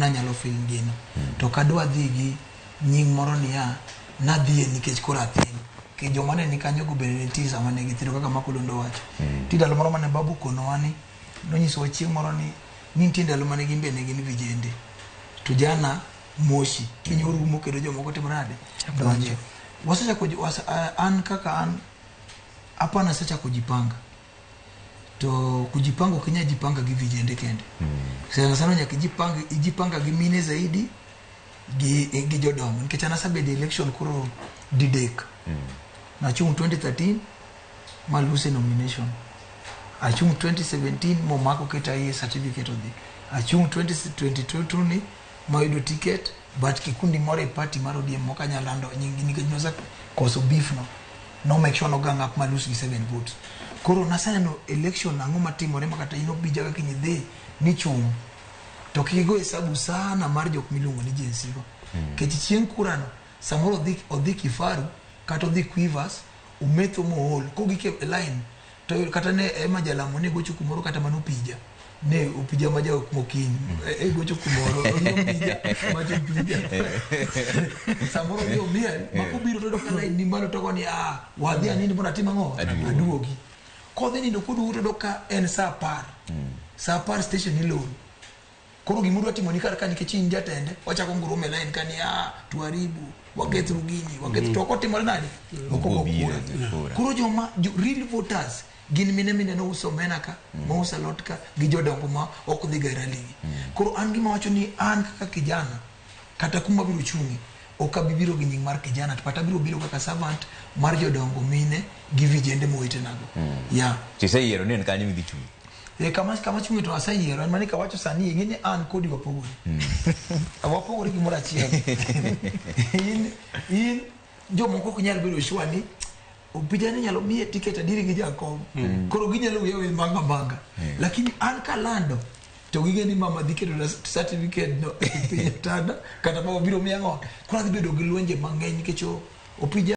nanyalo feel gino to kadwa dhi gi nying moro niya nadhie nikech kora thin ke jomane ni kanyo go bende nitie sama ne githiro kaka Makodondo wacho ti ndalo moro mane babu kono wani nonyiso chieng moro ni nitie ndalo mane gimbe ne gin vijende to jana moshi kinyorumo kendo jomoko timrade donje wasecha an kaka an hapana secha kujipanga to kujipanga Kenya jipanga gi vijende kende sana sana nyaka ijipanga gi mine zaidi gi jodongo nikech ana sabe election kuro didek na chung 2013 ma lose nomination achung 2017 mo mako keta hii certificate of the achung 2022 ni maido ticket but kikundi more party marodi moka nyalando nyingi nikajinoza koso beef no make sure no gang up ma lose 7 votes koro nasana no election angoma timore makata ino bijaga kinyidhe ni chung to kigo hesabu sana mar jok milungo ni jinsi go kech chieng kurano samoro odhi Kifaru kata odhi Quivers umetho mohol kogike line to kata ne ema jalamo ne gocho kumoro kata manopija ne upija maja mokinyi gocho kumoro onopija maja pija samoro dio miel makubiro to doka line ni malo to ni wadhi anini mbona tima ngo aduogi kodhi ni dokudu to doka en sa par station ni loro koro gimuru atimoni kar nikech jatende wachako ngurume line kani tuaribu wakethu gini wakethu to kotimore nani okobira koro joma real voters gin mine no uso menaka mo uso lotka gi jodongo ma ok dhi gara ligi koro an gima wacho ni an kaka kijana kata kuma biro chungi okabibiro gi nying mar kijana to kata biro kaka servant mar jodongo mine gi vijende moite nago tiseyiero ni en kanyo midhi chungi kama chungi to asayiero mani ka wacho sani ngene an kodi wapogore wapogore gi mora chieng in jomoko ko nyal bedo shwani opijane nyalo miye ticket adiri gi Jacob koro ginyalo wewe manga lakini an kalando to gigeni mama diketo certificate no tada kata biro miyango kora bedo gi luonje mangeny nikech opija